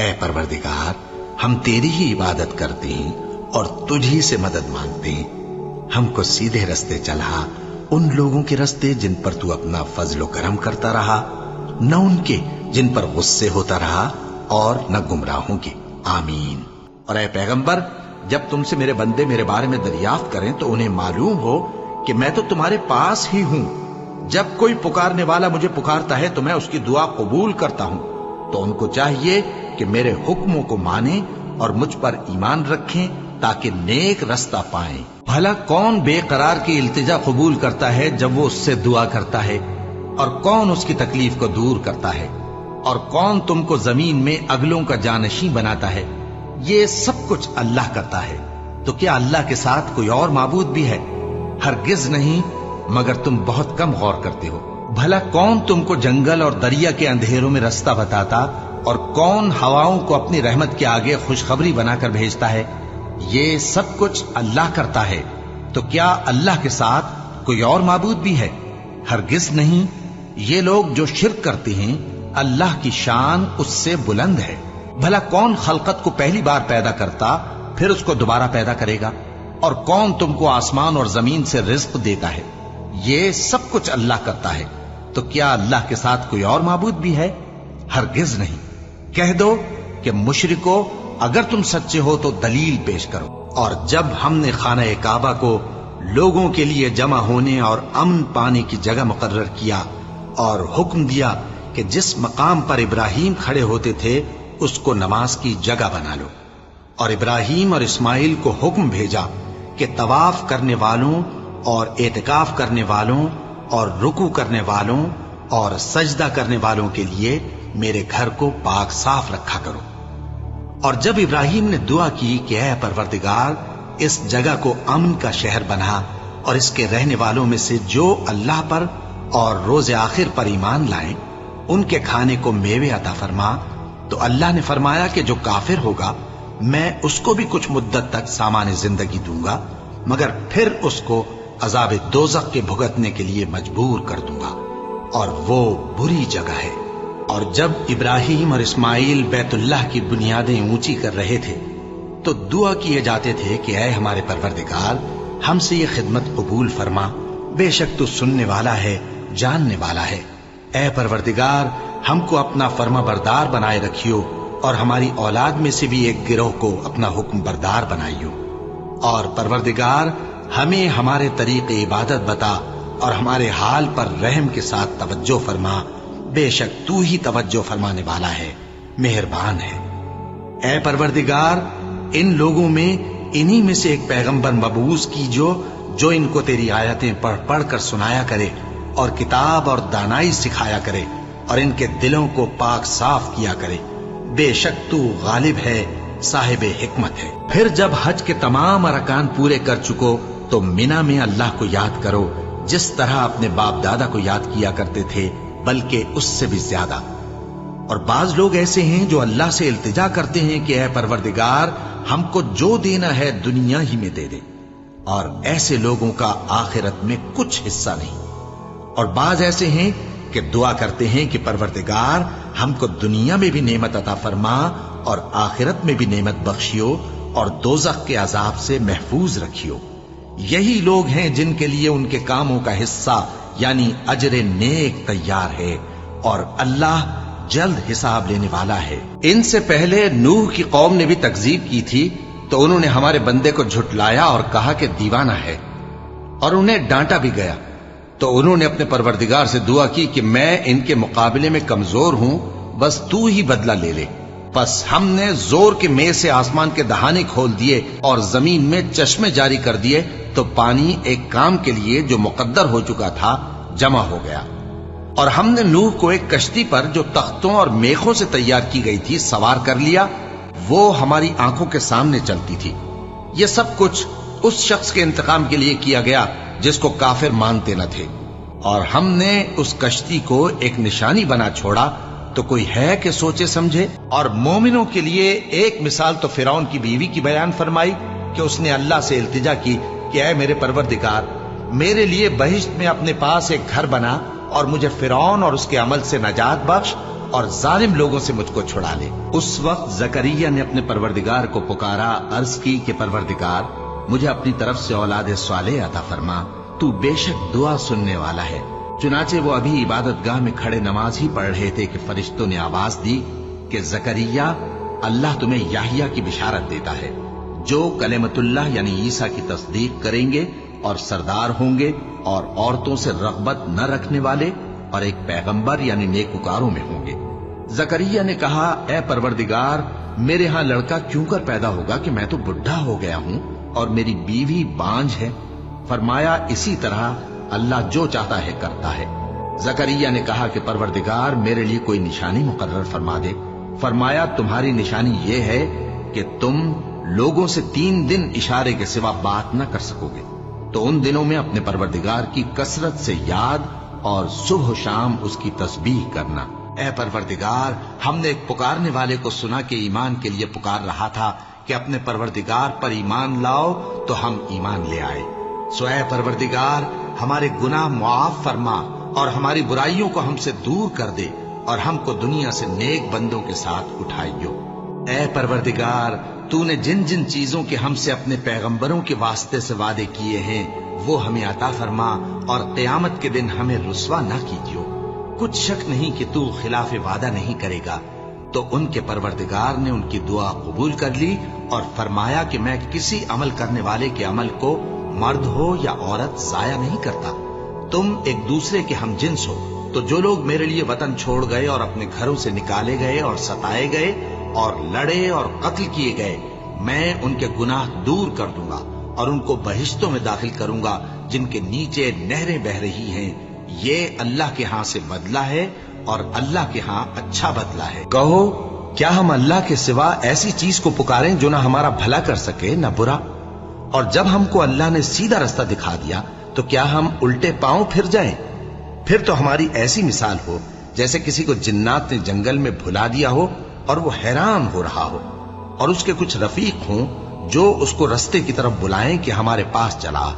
اے پروردگار، ہم تیری ہی عبادت کرتے ہیں اور تجھی سے مدد مانگتے ہیں، ہم کو سیدھے رستے چلا، ان لوگوں کے رستے جن پر تو اپنا فضل و کرم کرتا رہا، نہ ان کے جن پر غصے ہوتا رہا اور نہ گمراہوں کے، آمین۔ اور اے پیغمبر، جب تم سے میرے بندے میرے بارے میں دریافت کریں تو انہیں معلوم ہو کہ میں تو تمہارے پاس ہی ہوں، جب کوئی پکارنے والا مجھے پکارتا ہے تو میں اس کی دعا قبول کرتا ہوں، تو ان کو چاہیے کہ میرے حکموں کو مانیں اور مجھ پر ایمان رکھیں تاکہ نیک رستہ پائیں۔ بھلا کون بے قرار کی التجا قبول کرتا ہے جب وہ اس سے دعا کرتا ہے، اور کون اس کی تکلیف کو دور کرتا ہے، اور کون تم کو زمین میں اگلوں کا جانشین بناتا ہے؟ یہ سب کچھ اللہ کرتا ہے، تو کیا اللہ کے ساتھ کوئی اور معبود بھی ہے؟ ہرگز نہیں، مگر تم بہت کم غور کرتے ہو۔ بھلا کون تم کو جنگل اور دریا کے اندھیروں میں رستہ بتاتا، اور کون ہواؤں کو اپنی رحمت کے آگے خوشخبری بنا کر بھیجتا ہے؟ یہ سب کچھ اللہ کرتا ہے، تو کیا اللہ کے ساتھ کوئی اور معبود بھی ہے؟ ہرگز نہیں۔ یہ لوگ جو شرک کرتے ہیں، اللہ کی شان اس سے بلند ہے۔ بھلا کون خلقت کو پہلی بار پیدا کرتا پھر اس کو دوبارہ پیدا کرے گا؟ اور کون تم کو آسمان اور زمین سے رزق دیتا ہے؟ یہ سب کچھ اللہ کرتا ہے، تو کیا اللہ کے ساتھ کوئی اور معبود بھی ہے؟ ہرگز نہیں۔ کہہ دو کہ مشرکو، اگر تم سچے ہو تو دلیل پیش کرو۔ اور جب ہم نے خانہ کعبہ کو لوگوں کے لیے جمع ہونے اور امن پانے کی جگہ مقرر کیا اور حکم دیا کہ جس مقام پر ابراہیم کھڑے ہوتے تھے اس کو نماز کی جگہ بنا لو، اور ابراہیم اور اسماعیل کو حکم بھیجا کہ طواف کرنے والوں اور اعتکاف کرنے والوں اور رکوع کرنے والوں اور سجدہ کرنے والوں کے لیے میرے گھر کو پاک صاف رکھا کرو۔ اور جب ابراہیم نے دعا کی کہ اے پروردگار، اس جگہ کو امن کا شہر بنا، اور اس کے رہنے والوں میں سے جو اللہ پر اور روز آخر پر ایمان لائیں ان کے کھانے کو میوے عطا فرما، تو اللہ نے فرمایا کہ جو کافر ہوگا میں اس کو بھی کچھ مدت تک سامان زندگی دوں گا، مگر پھر اس کو عذاب دوزخ کے بھگتنے کے لیے مجبور کر دوں گا، اور وہ بری جگہ ہے۔ اور جب ابراہیم اور اسماعیل بیت اللہ کی بنیادیں اونچی کر رہے تھے تو دعا کیے جاتے تھے کہ اے ہمارے پروردگار، ہم سے یہ خدمت قبول فرما، بے شک تو سننے والا ہے، جاننے والا ہے۔ اے پروردگار، ہم کو اپنا فرما بردار بنائے رکھیو، اور ہماری اولاد میں سے بھی ایک گروہ کو اپنا حکم بردار بنائیو۔ اور پروردگار، ہمیں ہمارے طریق عبادت بتا اور ہمارے حال پر رحم کے ساتھ توجہ فرما، بے شک تو ہی توجہ فرمانے والا ہے، مہربان ہے۔ اے پروردگار، ان لوگوں میں انہی میں سے ایک پیغمبر مبعوث کیجو جو ان کو تیری آیتیں پڑھ پڑھ کر سنایا کرے اور کتاب اور دانائی سکھایا کرے اور ان کے دلوں کو پاک صاف کیا کرے، بے شک تو غالب ہے، صاحب حکمت ہے۔ پھر جب حج کے تمام ارکان پورے کر چکو تو مینا میں اللہ کو یاد کرو جس طرح اپنے باپ دادا کو یاد کیا کرتے تھے، بلکہ اس سے بھی زیادہ۔ اور بعض لوگ ایسے ہیں جو اللہ سے التجا کرتے ہیں کہ اے پروردگار، ہم کو جو دینا ہے دنیا ہی میں دے دے، اور ایسے لوگوں کا آخرت میں کچھ حصہ نہیں۔ اور بعض ایسے ہیں کہ دعا کرتے ہیں کہ پروردگار، ہم کو دنیا میں بھی نعمت عطا فرما اور آخرت میں بھی نعمت بخشیو اور دوزخ کے عذاب سے محفوظ رکھیو۔ یہی لوگ ہیں جن کے لیے ان کے کاموں کا حصہ یعنی اجر نیک تیار ہے، اور اللہ جلد حساب لینے والا ہے۔ ان سے پہلے نوح کی قوم نے بھی تکذیب کی تھی، تو انہوں نے ہمارے بندے کو جھٹلایا اور کہا کہ دیوانہ ہے، اور انہیں ڈانٹا بھی گیا۔ تو انہوں نے اپنے پروردگار سے دعا کی کہ میں ان کے مقابلے میں کمزور ہوں، بس تو ہی بدلہ لے لے۔ پس ہم نے زور کے مے سے آسمان کے دہانے کھول دیے اور زمین میں چشمے جاری کر دیے، تو پانی ایک کام کے لیے جو مقدر ہو چکا تھا جمع ہو گیا۔ اور ہم نے نوح کو ایک کشتی پر جو تختوں اور میخوں سے تیار کی گئی تھی سوار کر لیا، وہ ہماری آنکھوں کے سامنے چلتی تھی۔ یہ سب کچھ اس شخص کے انتقام کے لیے کیا گیا جس کو کافر مانتے نہ تھے۔ اور ہم نے اس کشتی کو ایک نشانی بنا چھوڑا، تو کوئی ہے کہ سوچے سمجھے؟ اور مومنوں کے لیے ایک مثال تو فرعون کی بیوی کی بیان فرمائی کہ اس نے اللہ سے التجا کی کہ اے میرے پروردگار، میرے لیے بہشت میں اپنے پاس ایک گھر بنا اور مجھے فرعون اور اس کے عمل سے نجات بخش اور ظالم لوگوں سے مجھ کو چھڑا لے۔ اس وقت زکریا نے اپنے پروردگار کو پکارا، عرض کی کہ پروردگار مجھے اپنی طرف سے اولاد صالح عطا فرما، تو بے شک دعا سننے والا ہے۔ چنانچہ وہ ابھی عبادت گاہ میں کھڑے نماز ہی پڑھ رہے تھے کہ فرشتوں نے آواز دی کہ زکریا، اللہ تمہیں یحییٰ کی بشارت دیتا ہے، جو کلمۃ اللہ یعنی عیسیٰ کی تصدیق کریں گے اور سردار ہوں گے اور عورتوں سے رغبت نہ رکھنے والے اور ایک پیغمبر یعنی نیکوکاروں میں ہوں گے۔ زکریا نے کہا، اے پروردگار میرے ہاں لڑکا کیوں کر پیدا ہوگا کہ میں تو بڈھا ہو گیا ہوں اور میری بیوی بانجھ ہے۔ فرمایا، اسی طرح اللہ جو چاہتا ہے کرتا ہے۔ زکریا نے کہا کہ پروردگار میرے لیے کوئی نشانی مقرر فرما دے۔ فرمایا، تمہاری نشانی یہ ہے کہ تم لوگوں سے 3 دن اشارے کے سوا بات نہ کر سکو گے، تو ان دنوں میں اپنے پروردگار کی کثرت سے یاد اور صبح و شام اس کی تسبیح کرنا۔ اے پروردگار، ہم نے ایک پکارنے والے کو سنا کہ ایمان کے لیے پکار رہا تھا کہ اپنے پروردگار پر ایمان لاؤ، تو ہم ایمان لے آئے۔ سو اے پروردگار ہمارے گناہ معاف فرما اور ہماری برائیوں کو ہم سے دور کر دے اور ہم کو دنیا سے نیک بندوں کے ساتھ اٹھائیو۔ اے پروردگار تو نے جن جن چیزوں کے ہم سے اپنے پیغمبروں کے واسطے سے وعدے کیے ہیں وہ ہمیں عطا فرما اور قیامت کے دن ہمیں رسوا نہ کیجیو۔ کچھ شک نہیں کہ تو خلاف وعدہ نہیں کرے گا۔ تو ان کے پروردگار نے ان کی دعا قبول کر لی اور فرمایا کہ میں کسی عمل کرنے والے کے عمل کو مرد ہو یا عورت ضائع نہیں کرتا۔ تم ایک دوسرے کے ہم جنس ہو، تو جو لوگ میرے لیے وطن چھوڑ گئے اور اپنے گھروں سے نکالے گئے اور ستائے گئے اور لڑے اور قتل کیے گئے، میں ان کے گناہ دور کر دوں گا اور ان کو بہشتوں میں داخل کروں گا جن کے نیچے نہریں بہ رہی ہیں۔ یہ اللہ کے ہاں سے بدلہ ہے اور اللہ کے ہاں اچھا بدلہ ہے۔ کہو، کیا ہم اللہ کے سوا ایسی چیز کو پکاریں جو نہ ہمارا بھلا کر سکے نہ برا؟ اور جب ہم کو اللہ نے سیدھا رستہ دکھا دیا تو کیا ہم الٹے پاؤں پھر جائیں؟ پھر تو ہماری ایسی مثال ہو جیسے کسی کو جنات نے جنگل میں بھلا دیا ہو اور وہ حیران ہو رہا ہو، اور اس کے کچھ رفیق ہوں جو اس کو رستے کی طرف بلائیں کہ ہمارے پاس چلا۔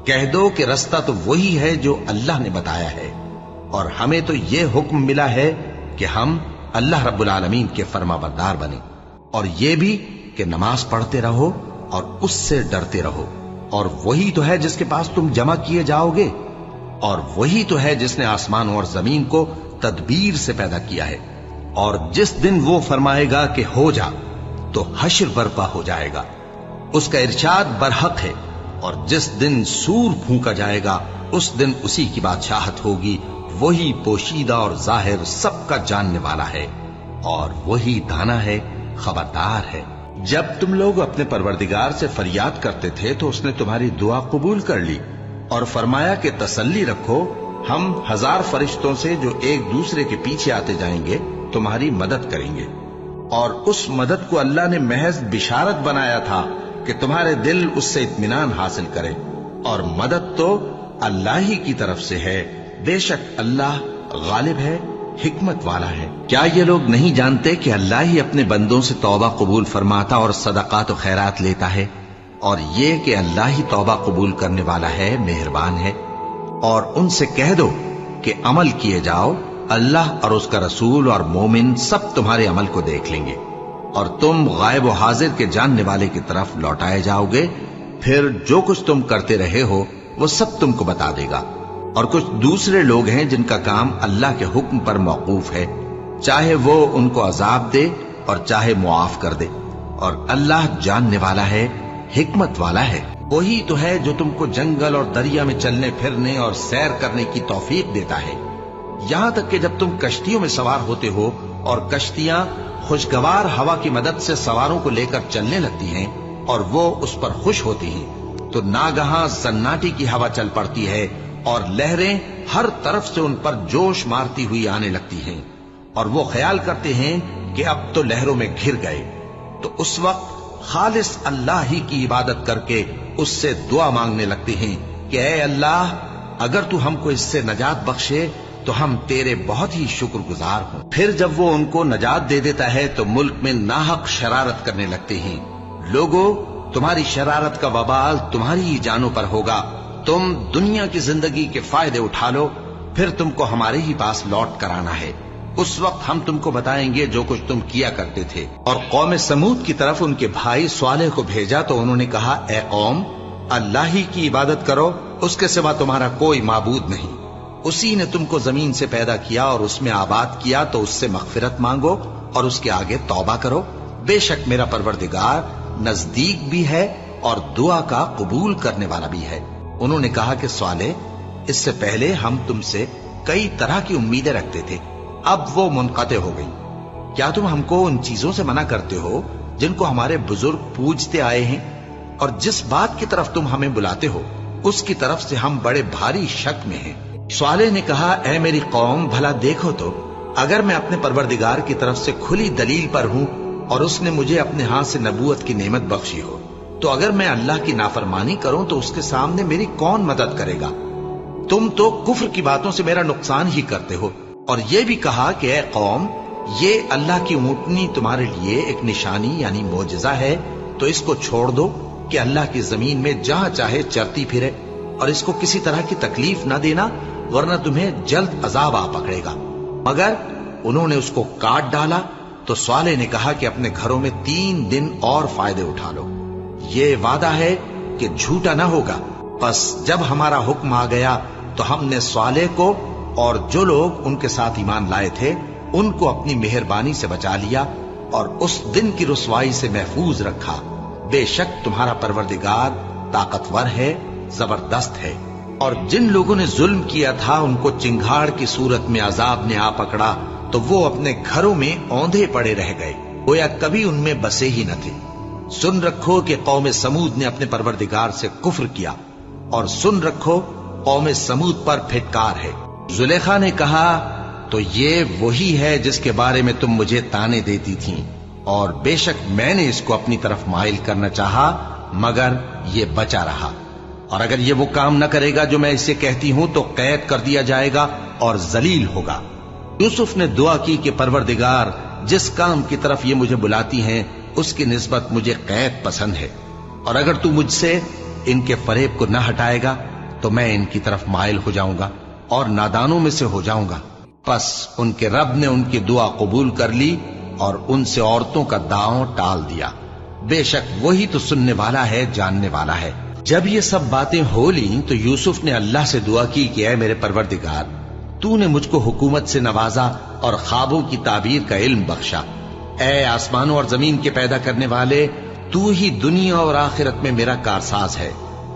کہہ دو کہ رستہ تو وہی ہے جو اللہ نے بتایا ہے، اور ہمیں تو یہ حکم ملا ہے کہ ہم اللہ رب العالمین کے فرما بردار بنیں، اور یہ بھی کہ نماز پڑھتے رہو اور اس سے ڈرتے رہو، اور وہی تو ہے جس کے پاس تم جمع کیے جاؤ گے، اور وہی تو ہے جس نے آسمان اور زمین کو تدبیر سے پیدا کیا ہے، اور جس دن وہ فرمائے گا کہ ہو جا تو حشر برپا ہو جائے گا، اس کا ارشاد برحق ہے، اور جس دن سور پھونکا جائے گا اس دن اسی کی بادشاہت ہوگی، وہی پوشیدہ اور ظاہر سب کا جاننے والا ہے، اور وہی دانا ہے، خبردار ہے۔ جب تم لوگ اپنے پروردگار سے فریاد کرتے تھے تو اس نے تمہاری دعا قبول کر لی اور فرمایا کہ تسلی رکھو، ہم 1000 فرشتوں سے جو ایک دوسرے کے پیچھے آتے جائیں گے تمہاری مدد کریں گے، اور اس مدد کو اللہ نے محض بشارت بنایا تھا کہ تمہارے دل اس سے اطمینان حاصل کرے، اور مدد تو اللہ ہی کی طرف سے ہے، بے شک اللہ غالب ہے، حکمت والا ہے۔ کیا یہ لوگ نہیں جانتے کہ اللہ ہی اپنے بندوں سے توبہ قبول فرماتا اور صدقات و خیرات لیتا ہے، اور یہ کہ اللہ ہی توبہ قبول کرنے والا ہے، مہربان ہے۔ اور ان سے کہہ دو کہ عمل کیے جاؤ، اللہ اور اس کا رسول اور مومن سب تمہارے عمل کو دیکھ لیں گے، اور تم غائب و حاضر کے جاننے والے کی طرف لوٹائے جاؤ گے، پھر جو کچھ تم کرتے رہے ہو وہ سب تم کو بتا دے گا۔ اور کچھ دوسرے لوگ ہیں جن کا کام اللہ کے حکم پر موقوف ہے، چاہے وہ ان کو عذاب دے اور چاہے معاف کر دے، اور اللہ جاننے والا ہے، حکمت والا ہے۔ وہی تو ہے جو تم کو جنگل اور دریا میں چلنے پھرنے اور سیر کرنے کی توفیق دیتا ہے، یہاں تک کہ جب تم کشتیوں میں سوار ہوتے ہو اور کشتیاں خوشگوار ہوا کی مدد سے سواروں کو لے کر چلنے لگتی ہیں اور وہ اس پر خوش ہوتی ہیں، تو ناگہاں سناٹی کی ہوا چل پڑتی ہے اور لہریں ہر طرف سے ان پر جوش مارتی ہوئی آنے لگتی ہیں، اور وہ خیال کرتے ہیں کہ اب تو لہروں میں گھر گئے، تو اس وقت خالص اللہ ہی کی عبادت کر کے اس سے دعا مانگنے لگتے ہیں کہ اے اللہ، اگر تو ہم کو اس سے نجات بخشے تو ہم تیرے بہت ہی شکر گزار ہوں۔ پھر جب وہ ان کو نجات دے دیتا ہے تو ملک میں ناحق شرارت کرنے لگتے ہیں۔ لوگو، تمہاری شرارت کا وبال تمہاری ہی جانوں پر ہوگا، تم دنیا کی زندگی کے فائدے اٹھا لو، پھر تم کو ہمارے ہی پاس لوٹ کر آنا ہے، اس وقت ہم تم کو بتائیں گے جو کچھ تم کیا کرتے تھے۔ اور قوم سمود کی طرف ان کے بھائی صالح کو بھیجا تو انہوں نے کہا، اے قوم، اللہ ہی کی عبادت کرو، اس کے سوا تمہارا کوئی معبود نہیں۔ اسی نے تم کو زمین سے پیدا کیا اور اس میں آباد کیا، تو اس سے مغفرت مانگو اور اس کے آگے توبہ کرو۔ بے شک میرا پروردگار نزدیک بھی ہے اور دعا کا قبول کرنے والا بھی ہے۔ انہوں نے کہا کہ صالح، اس سے پہلے ہم تم سے کئی طرح کی امیدیں رکھتے تھے، اب وہ منقطع ہو گئی۔ کیا تم ہم کو ان چیزوں سے منع کرتے ہو جن کو ہمارے بزرگ پوجتے آئے ہیں؟ اور جس بات کی طرف تم ہمیں بلاتے ہو اس کی طرف سے ہم بڑے بھاری شک میں ہیں۔ صالح نے کہا، اے میری قوم، بھلا دیکھو تو، اگر میں اپنے پروردگار کی طرف سے کھلی دلیل پر ہوں اور اس نے مجھے اپنے ہاتھ سے نبوت کی نعمت بخشی ہو، تو اگر میں اللہ کی نافرمانی کروں تو اس کے سامنے میری کون مدد کرے گا؟ تم تو کفر کی باتوں سے میرا نقصان ہی کرتے ہو۔ اور یہ بھی کہا کہ اے قوم، یہ اللہ کی اونٹنی تمہارے لیے ایک نشانی یعنی معجزہ ہے، تو اس کو چھوڑ دو کہ اللہ کی زمین میں جہاں چاہے چرتی پھرے، اور اس کو کسی طرح کی تکلیف نہ دینا، ورنہ تمہیں جلد عذاب آ پکڑے گا۔ مگر انہوں نے اس کو کاٹ ڈالا۔ تو صالح نے کہا کہ اپنے گھروں میں 3 دن اور فائدے اٹھا لو، یہ وعدہ ہے کہ جھوٹا نہ ہوگا۔ پس جب ہمارا حکم آ گیا تو ہم نے صالح کو اور جو لوگ ان کے ساتھ ایمان لائے تھے ان کو اپنی مہربانی سے بچا لیا اور اس دن کی رسوائی سے محفوظ رکھا۔ بے شک تمہارا پروردگار طاقتور ہے، زبردست ہے۔ اور جن لوگوں نے ظلم کیا تھا ان کو چنگھاڑ کی صورت میں عذاب نے آ پکڑا تو وہ اپنے گھروں میں اوندھے پڑے رہ گئے، گویا کبھی ان میں بسے ہی نہ تھے۔ سن رکھو کہ قوم سمود نے اپنے پروردگار سے کفر کیا، اور سن رکھو قوم سمود پر پھٹکار ہے۔ زلیخا نے کہا، تو یہ وہی ہے جس کے بارے میں تم مجھے طعنے دیتی تھیں، اور بے شک میں نے اس کو اپنی طرف مائل کرنا چاہا مگر یہ بچا رہا، اور اگر یہ وہ کام نہ کرے گا جو میں اسے کہتی ہوں تو قید کر دیا جائے گا اور ذلیل ہوگا۔ یوسف نے دعا کی کہ پروردگار، جس کام کی طرف یہ مجھے بلاتی ہیں اس کی نسبت مجھے قید پسند ہے، اور اگر تو مجھ سے ان کے فریب کو نہ ہٹائے گا تو میں ان کی طرف مائل ہو جاؤں گا اور نادانوں میں سے ہو جاؤں گا۔ پس ان کے رب نے ان کی دعا قبول کر لی اور ان سے عورتوں کا داؤں ٹال دیا۔ بے شک وہی تو سننے والا ہے، جاننے والا ہے۔ جب یہ سب باتیں ہو لیں تو یوسف نے اللہ سے دعا کی کہ اے میرے پروردگار، تو نے مجھ کو حکومت سے نوازا اور خوابوں کی تعبیر کا علم بخشا۔ اے آسمانوں اور زمین کے پیدا کرنے والے، تو ہی دنیا اور آخرت میں میرا کارساز ہے۔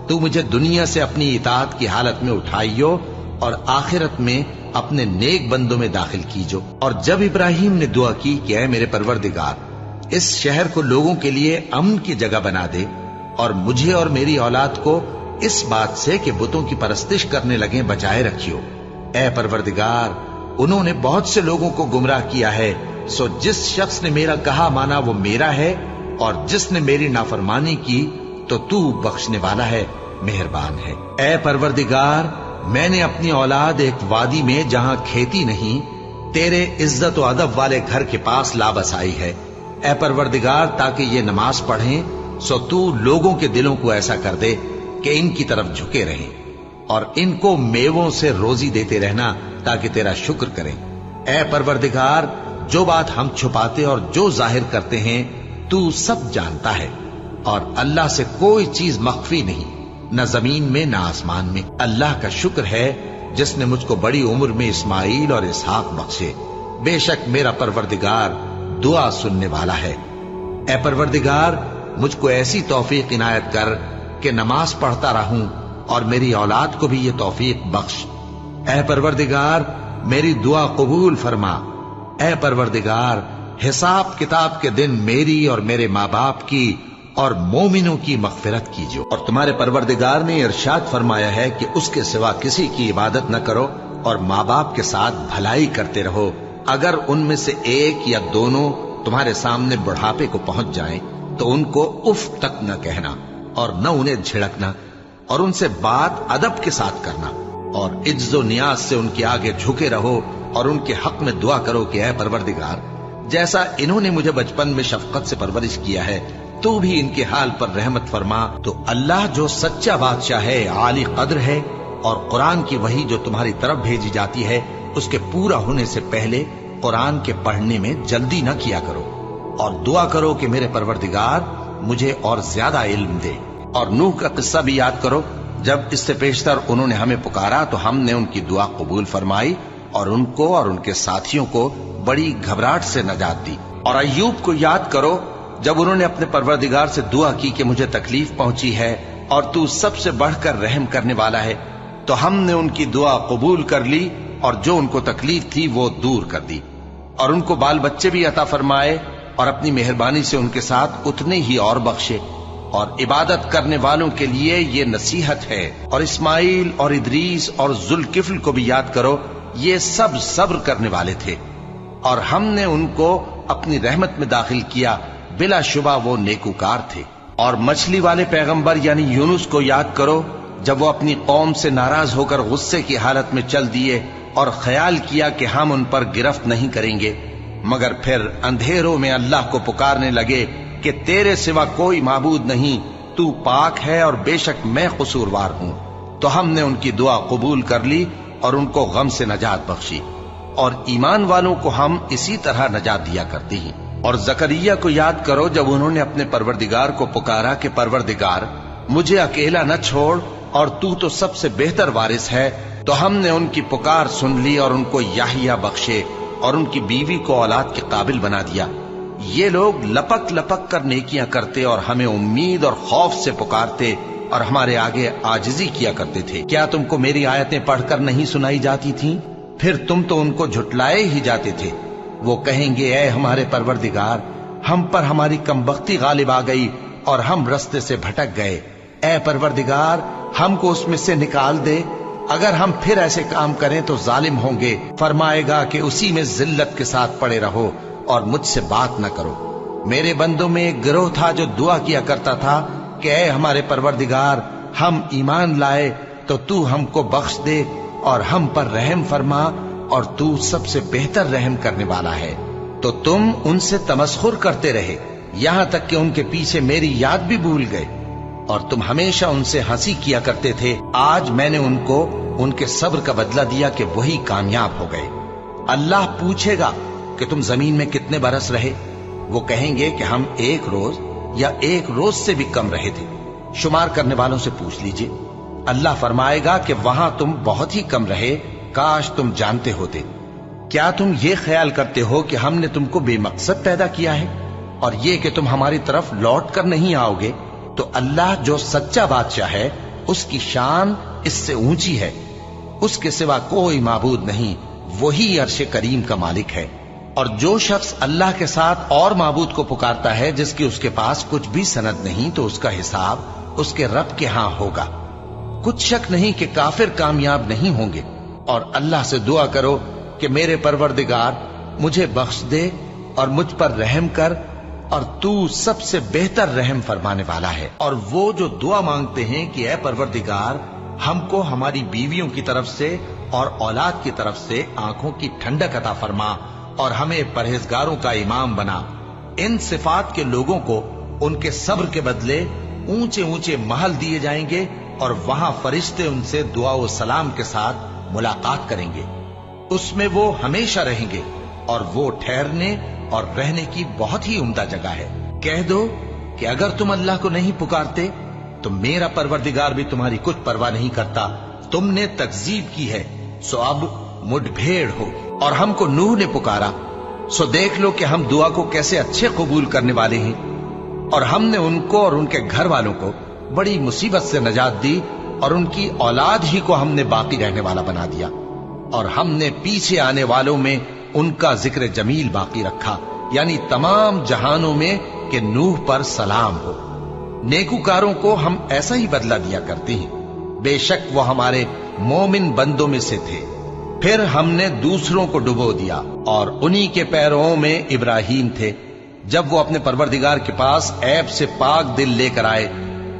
تو مجھے دنیا سے اپنی اطاعت کی حالت میں اٹھائیو اور آخرت میں اپنے نیک بندوں میں داخل کیجو۔ اور جب ابراہیم نے دعا کی کہ اے میرے پروردگار، اس شہر کو لوگوں کے لیے امن کی جگہ بنا دے اور مجھے اور میری اولاد کو اس بات سے کہ بتوں کی پرستش کرنے لگیں بچائے رکھیو۔ اے پروردگار، انہوں نے بہت سے لوگوں کو گمراہ کیا ہے، سو جس شخص نے میرا کہا مانا وہ میرا ہے، اور جس نے میری نافرمانی کی تو تو بخشنے والا ہے، مہربان ہے۔ اے پروردگار، میں نے اپنی اولاد ایک وادی میں جہاں کھیتی نہیں، تیرے عزت و ادب والے گھر کے پاس لا بسائی ہے۔ اے پروردگار، تاکہ یہ نماز پڑھیں سو تو لوگوں کے دلوں کو ایسا کر دے کہ ان کی طرف جھکے رہیں، اور ان کو میووں سے روزی دیتے رہنا تاکہ تیرا شکر کریں۔ اے پروردگار، جو بات ہم چھپاتے اور جو ظاہر کرتے ہیں تو سب جانتا ہے، اور اللہ سے کوئی چیز مخفی نہیں، نہ زمین میں نہ آسمان میں۔ اللہ کا شکر ہے جس نے مجھ کو بڑی عمر میں اسماعیل اور اسحاق بخشے۔ بے شک میرا پروردگار دعا سننے والا ہے۔ اے پروردگار، مجھ کو ایسی توفیق عنایت کر کہ نماز پڑھتا رہوں، اور میری اولاد کو بھی یہ توفیق بخش۔ اے پروردگار، میری دعا قبول فرما۔ اے پروردگار، حساب کتاب کے دن میری اور میرے ماں باپ کی اور مومنوں کی مغفرت کیجو۔ اور تمہارے پروردگار نے ارشاد فرمایا ہے کہ اس کے سوا کسی کی عبادت نہ کرو، اور ماں باپ کے ساتھ بھلائی کرتے رہو۔ اگر ان میں سے ایک یا دونوں تمہارے سامنے بڑھاپے کو پہنچ جائیں تو ان کو اف تک نہ کہنا، اور نہ انہیں جھڑکنا، اور ان سے بات ادب کے ساتھ کرنا، اور عجز و نیاز سے ان کے آگے جھکے رہو، اور ان کے حق میں دعا کرو کہ اے پروردگار، جیسا انہوں نے مجھے بچپن میں شفقت سے پرورش کیا ہے تو بھی ان کے حال پر رحمت فرما۔ تو اللہ جو سچا بادشاہ ہے، عالی قدر ہے، اور قرآن کی وحی جو تمہاری طرف بھیجی جاتی ہے اس کے پورا ہونے سے پہلے قرآن کے پڑھنے میں جلدی نہ کیا کرو، اور دعا کرو کہ میرے پروردگار مجھے اور زیادہ علم دے۔ اور نوح کا قصہ بھی یاد کرو، جب اس سے پیشتر انہوں نے ہمیں پکارا تو ہم نے ان کی دعا قبول فرمائی اور ان کو اور ان کے ساتھیوں کو بڑی گھبراہٹ سے نجات دی۔ اور ایوب کو یاد کرو، جب انہوں نے اپنے پروردگار سے دعا کی کہ مجھے تکلیف پہنچی ہے اور تو سب سے بڑھ کر رحم کرنے والا ہے، تو ہم نے ان کی دعا قبول کر لی اور جو ان کو تکلیف تھی وہ دور کر دی، اور ان کو بال بچے بھی عطا فرمائے اور اپنی مہربانی سے ان کے ساتھ اتنے ہی اور بخشے۔ اور عبادت کرنے والوں کے لیے یہ نصیحت ہے۔ اور اسماعیل اور ادریس اور ذوالکفل کو بھی یاد کرو، یہ سب صبر کرنے والے تھے اور ہم نے ان کو اپنی رحمت میں داخل کیا، بلا شبہ وہ نیکوکار تھے۔ اور مچھلی والے پیغمبر یعنی یونس کو یاد کرو، جب وہ اپنی قوم سے ناراض ہو کر غصے کی حالت میں چل دیے اور خیال کیا کہ ہم ان پر گرفت نہیں کریں گے، مگر پھر اندھیروں میں اللہ کو پکارنے لگے کہ تیرے سوا کوئی معبود نہیں، تو پاک ہے اور بے شک میں قصوروار ہوں، تو ہم نے ان کی دعا قبول کر لی اور ان کو غم سے نجات بخشی۔ اور ایمان والوں کو ہم اسی طرح نجات دیا کرتے ہیں۔ اور زکریا کو یاد کرو، جب انہوں نے اپنے پروردگار کو پکارا کہ پروردگار مجھے اکیلا نہ چھوڑ اور تو سب سے بہتر وارث ہے، تو ہم نے ان کی پکار سن لی اور ان کو یحییٰ بخشے اور ان کی بیوی کو اولاد کے قابل بنا دیا۔ یہ لوگ لپک لپک کر نیکیاں کرتے اور ہمیں امید اور خوف سے پکارتے اور ہمارے آگے عاجزی کیا کرتے تھے۔ کیا تم کو میری آیتیں پڑھ کر نہیں سنائی جاتی تھیں؟ پھر تم تو ان کو جھٹلائے ہی جاتے تھے۔ وہ کہیں گے اے ہمارے پروردگار، ہم پر ہماری کمبختی غالب آ گئی اور ہم رستے سے بھٹک گئے، اے پروردگار ہم کو اس میں سے نکال دے، اگر ہم پھر ایسے کام کریں تو ظالم ہوں گے۔ فرمائے گا کہ اسی میں ذلت کے ساتھ پڑے رہو اور مجھ سے بات نہ کرو۔ میرے بندوں میں ایک گروہ تھا جو دعا کیا کرتا تھا کہ اے ہمارے پروردگار ہم ایمان لائے تو تو ہم کو بخش دے اور ہم پر رحم فرما، اور تو سب سے بہتر رحم کرنے والا ہے۔ تو تم ان سے تمسخر کرتے رہے یہاں تک کہ ان کے پیچھے میری یاد بھی بھول گئے، اور تم ہمیشہ ان سے ہنسی کیا کرتے تھے۔ آج میں نے ان کو ان کے صبر کا بدلہ دیا کہ وہی کامیاب ہو گئے۔ اللہ پوچھے گا کہ تم زمین میں کتنے برس رہے؟ وہ کہیں گے کہ ہم 1 روز یا 1 روز سے بھی کم رہے تھے۔ شمار کرنے والوں سے پوچھ لیجئے۔ اللہ فرمائے گا کہ وہاں تم بہت ہی کم رہے، کاش تم جانتے ہوتے۔ کیا تم یہ خیال کرتے ہو کہ ہم نے تم کو بے مقصد پیدا کیا ہے اور یہ کہ تم ہماری طرف لوٹ کر نہیں آؤ گے؟ تو اللہ جو سچا بادشاہ ہے اس کی شان اس سے اونچی ہے، اس کے سوا کوئی معبود نہیں، وہی عرش کریم کا مالک ہے۔ اور جو شخص اللہ کے ساتھ اور معبود کو پکارتا ہے جس کی اس کے پاس کچھ بھی سند نہیں، تو اس کا حساب اس کے رب کے ہاں ہوگا۔ کچھ شک نہیں کہ کافر کامیاب نہیں ہوں گے۔ اور اللہ سے دعا کرو کہ میرے پروردگار مجھے بخش دے اور مجھ پر رحم کر، اور تو سب سے بہتر رحم فرمانے والا ہے۔ اور وہ جو دعا مانگتے ہیں کہ اے پروردگار ہم کو ہماری بیویوں کی طرف سے اور اولاد کی طرف سے آنکھوں کی ٹھنڈک عطا فرما اور ہمیں پرہیزگاروں کا امام بنا، ان صفات کے لوگوں کو ان کے صبر کے بدلے اونچے اونچے محل دیے جائیں گے، اور وہاں فرشتے ان سے دعا و سلام کے ساتھ ملاقات کریں گے۔ اس میں وہ ہمیشہ رہیں گے، اور وہ ٹھہرنے اور رہنے کی بہت ہی عمدہ جگہ ہے۔ کہہ دو کہ اگر تم اللہ کو نہیں پکارتے تو میرا پروردگار بھی تمہاری کچھ پرواہ نہیں کرتا۔ تم نے تکذیب کی ہے سو اب مڈ بھیڑ ہو۔ اور ہم کو نوح نے پکارا سو دیکھ لو کہ ہم دعا کو کیسے اچھے قبول کرنے والے ہیں، اور ہم نے ان کو اور ان کے گھر والوں کو بڑی مصیبت سے نجات دی، اور ان کی اولاد ہی کو ہم نے باقی رہنے والا بنا دیا، اور ہم نے پیچھے آنے والوں میں ان کا ذکر جمیل باقی رکھا، یعنی تمام جہانوں میں کہ نوح پر سلام ہو۔ نیکوکاروں کو ہم ایسا ہی بدلہ دیا کرتے ہیں، بے شک وہ ہمارے مومن بندوں میں سے تھے۔ پھر ہم نے دوسروں کو ڈبو دیا، اور انہی کے پیروں میں ابراہیم تھے، جب وہ اپنے پروردگار کے پاس عیب سے پاک دل لے کر آئے،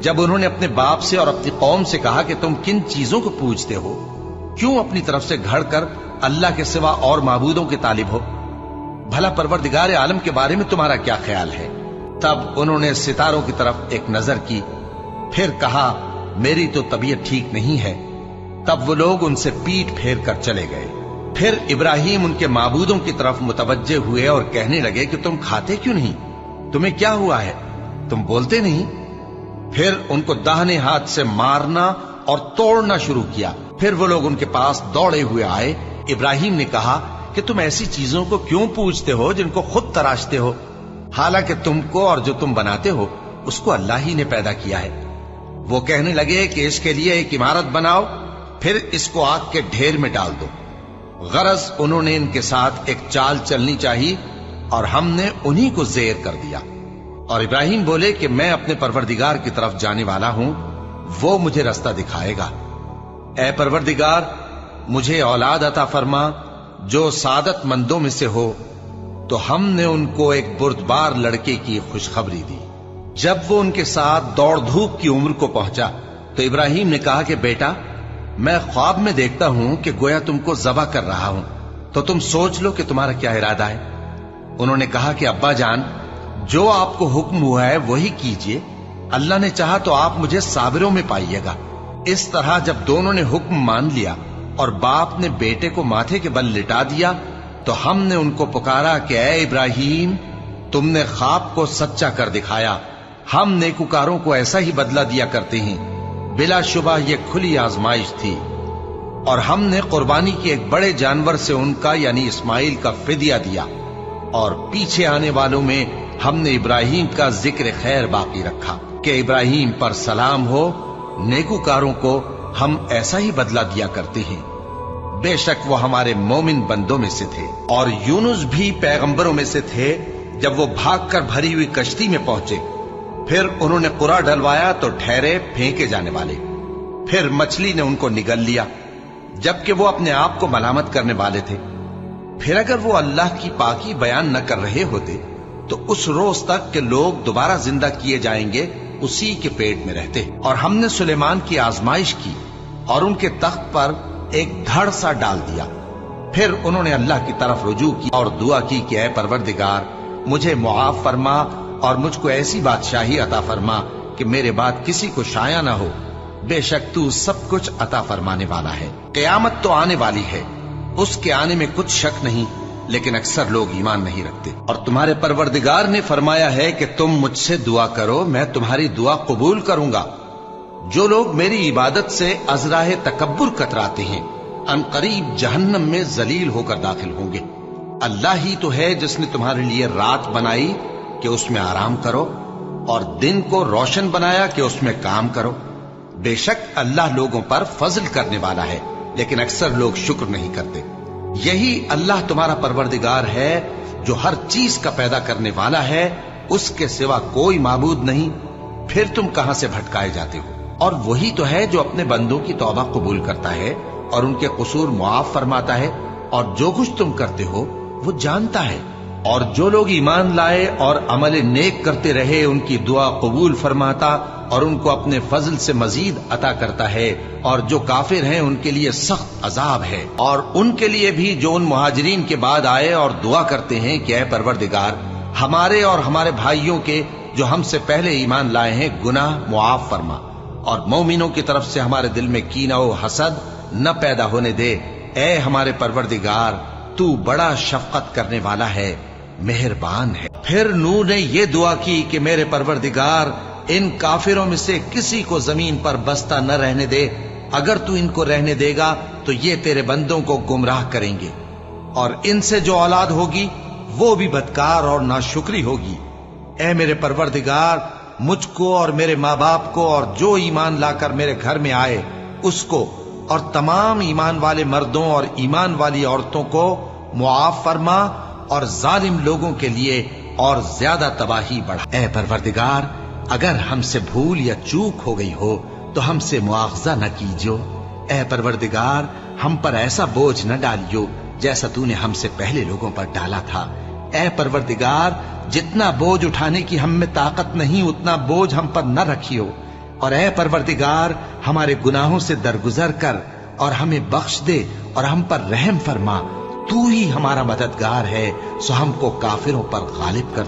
جب انہوں نے اپنے باپ سے اور اپنی قوم سے کہا کہ تم کن چیزوں کو پوجتے ہو؟ کیوں اپنی طرف سے گھڑ کر اللہ کے سوا اور معبودوں کے طالب ہو؟ بھلا پروردگار عالم کے بارے میں تمہارا کیا خیال ہے؟ تب انہوں نے ستاروں کی طرف ایک نظر کی، پھر کہا میری تو طبیعت ٹھیک نہیں ہے۔ تب وہ لوگ ان سے پیٹ پھیر کر چلے گئے۔ پھر ابراہیم ان کے معبودوں کی طرف متوجہ ہوئے اور کہنے لگے کہ تم کھاتے کیوں نہیں؟ تمہیں کیا ہوا ہے؟ تم بولتے نہیں؟ پھر ان کو داہنے ہاتھ سے مارنا اور توڑنا شروع کیا۔ پھر وہ لوگ ان کے پاس دوڑے ہوئے آئے۔ ابراہیم نے کہا کہ تم ایسی چیزوں کو کیوں پوجتے ہو جن کو خود تراشتے ہو؟ حالانکہ تم کو اور جو تم بناتے ہو اس کو اللہ ہی نے پیدا کیا ہے۔ وہ کہنے لگے کہ اس کے لیے ایک عمارت بناؤ، پھر اس کو آگ کے ڈھیر میں ڈال دو۔ غرض انہوں نے ان کے ساتھ ایک چال چلنی چاہی اور ہم نے انہی کو زیر کر دیا۔ اور ابراہیم بولے کہ میں اپنے پروردگار کی طرف جانے والا ہوں، وہ مجھے رستہ دکھائے گا۔ اے پروردگار، مجھے اولاد عطا فرما جو سعادت مندوں میں سے ہو۔ تو ہم نے ان کو ایک بردبار لڑکے کی خوشخبری دی۔ جب وہ ان کے ساتھ دوڑ دھوپ کی عمر کو پہنچا تو ابراہیم نے کہا کہ بیٹا، میں خواب میں دیکھتا ہوں کہ گویا تم کو ذبح کر رہا ہوں، تو تم سوچ لو کہ تمہارا کیا ارادہ ہے۔ انہوں نے کہا کہ ابا جان، جو آپ کو حکم ہوا ہے وہی کیجئے، اللہ نے چاہا تو آپ مجھے صابروں میں پائیے گا۔ اس طرح جب دونوں نے حکم مان لیا اور باپ نے بیٹے کو ماتھے کے بل لٹا دیا تو ہم نے ان کو پکارا کہ اے ابراہیم، تم نے خواب کو سچا کر دکھایا، ہم نیکوکاروں کو ایسا ہی بدلہ دیا کرتے ہیں۔ بلا شبہ یہ کھلی آزمائش تھی، اور ہم نے قربانی کی ایک بڑے جانور سے ان کا یعنی اسماعیل کا فدیہ دیا، اور پیچھے آنے والوں میں ہم نے ابراہیم کا ذکر خیر باقی رکھا کہ ابراہیم پر سلام ہو، نیکوکاروں کو ہم ایسا ہی بدلہ دیا کرتے ہیں۔ بے شک وہ ہمارے مومن بندوں میں سے تھے۔ اور یونس بھی پیغمبروں میں سے تھے۔ جب وہ بھاگ کر بھری ہوئی کشتی میں پہنچے، پھر انہوں نے قرا ڈلوایا تو ٹھہرے پھینکے جانے والے۔ پھر مچھلی نے ان کو نگل لیا، جبکہ وہ اپنے آپ کو ملامت کرنے والے تھے۔ پھر اگر وہ اللہ کی پاکی بیان نہ کر رہے ہوتے تو اس روز تک کہ لوگ دوبارہ زندہ کیے جائیں گے اسی کے پیٹ میں رہتے۔ اور ہم نے سلیمان کی آزمائش کی اور ان کے تخت پر ایک دھڑ سا ڈال دیا۔ پھر انہوں نے اللہ کی طرف رجوع کی اور دعا کی کہ اے پروردگار، مجھے معاف فرما اور مجھ کو ایسی بادشاہی عطا فرما کہ میرے بعد کسی کو شایع نہ ہو۔ بے شک تو سب کچھ عطا فرمانے والا ہے۔ قیامت تو آنے والی ہے، اس کے آنے میں کچھ شک نہیں، لیکن اکثر لوگ ایمان نہیں رکھتے۔ اور تمہارے پروردگار نے فرمایا ہے کہ تم مجھ سے دعا کرو، میں تمہاری دعا قبول کروں گا۔ جو لوگ میری عبادت سے ازراہ تکبر کتراتے ہیں، ان قریب جہنم میں ذلیل ہو کر داخل ہوں گے۔ اللہ ہی تو ہے جس نے تمہارے لیے رات بنائی کہ اس میں آرام کرو، اور دن کو روشن بنایا کہ اس میں کام کرو۔ بے شک اللہ لوگوں پر فضل کرنے والا ہے، لیکن اکثر لوگ شکر نہیں کرتے۔ یہی اللہ تمہارا پروردگار ہے جو ہر چیز کا پیدا کرنے والا ہے، اس کے سوا کوئی معبود نہیں، پھر تم کہاں سے بھٹکائے جاتے ہو؟ اور وہی تو ہے جو اپنے بندوں کی توبہ قبول کرتا ہے اور ان کے قصور معاف فرماتا ہے، اور جو کچھ تم کرتے ہو وہ جانتا ہے۔ اور جو لوگ ایمان لائے اور عمل نیک کرتے رہے ان کی دعا قبول فرماتا اور ان کو اپنے فضل سے مزید عطا کرتا ہے۔ اور جو کافر ہیں ان کے لیے سخت عذاب ہے۔ اور ان کے لیے بھی جو ان مہاجرین کے بعد آئے اور دعا کرتے ہیں کہ اے پروردگار، ہمارے اور ہمارے بھائیوں کے جو ہم سے پہلے ایمان لائے ہیں گناہ معاف فرما، اور مومنوں کی طرف سے ہمارے دل میں کینہ و حسد نہ پیدا ہونے دے۔ اے ہمارے پروردگار، تو بڑا شفقت کرنے والا ہے، مہربان ہے۔ پھر نوح نے یہ دعا کی کہ میرے پروردگار، ان کافروں میں سے کسی کو زمین پر بستہ نہ رہنے دے، اگر تو ان کو رہنے دے گا تو یہ تیرے بندوں کو گمراہ کریں گے، اور ان سے جو اولاد ہوگی وہ بھی بدکار اور ناشکری ہوگی۔ اے میرے پروردگار، مجھ کو اور میرے ماں باپ کو اور جو ایمان لا کر میرے گھر میں آئے اس کو اور تمام ایمان والے مردوں اور ایمان والی عورتوں کو معاف فرما، اور ظالم لوگوں کے لیے اور زیادہ تباہی بڑھا۔ اے پروردگار، اگر ہم سے بھول یا چوک ہو گئی ہو تو ہم سے مواخذہ نہ کیجو۔ اے پروردگار، ہم پر ایسا بوجھ نہ ڈالیو جیسا تو نے ہم سے پہلے لوگوں پر ڈالا تھا۔ اے پروردگار، جتنا بوجھ اٹھانے کی ہم میں طاقت نہیں اتنا بوجھ ہم پر نہ رکھیو، اور اے پروردگار، ہمارے گناہوں سے درگزر کر اور ہمیں بخش دے اور ہم پر رحم فرما۔ تو ہی ہمارا مددگار ہے، سو ہم کو کافروں پر غالب کر۔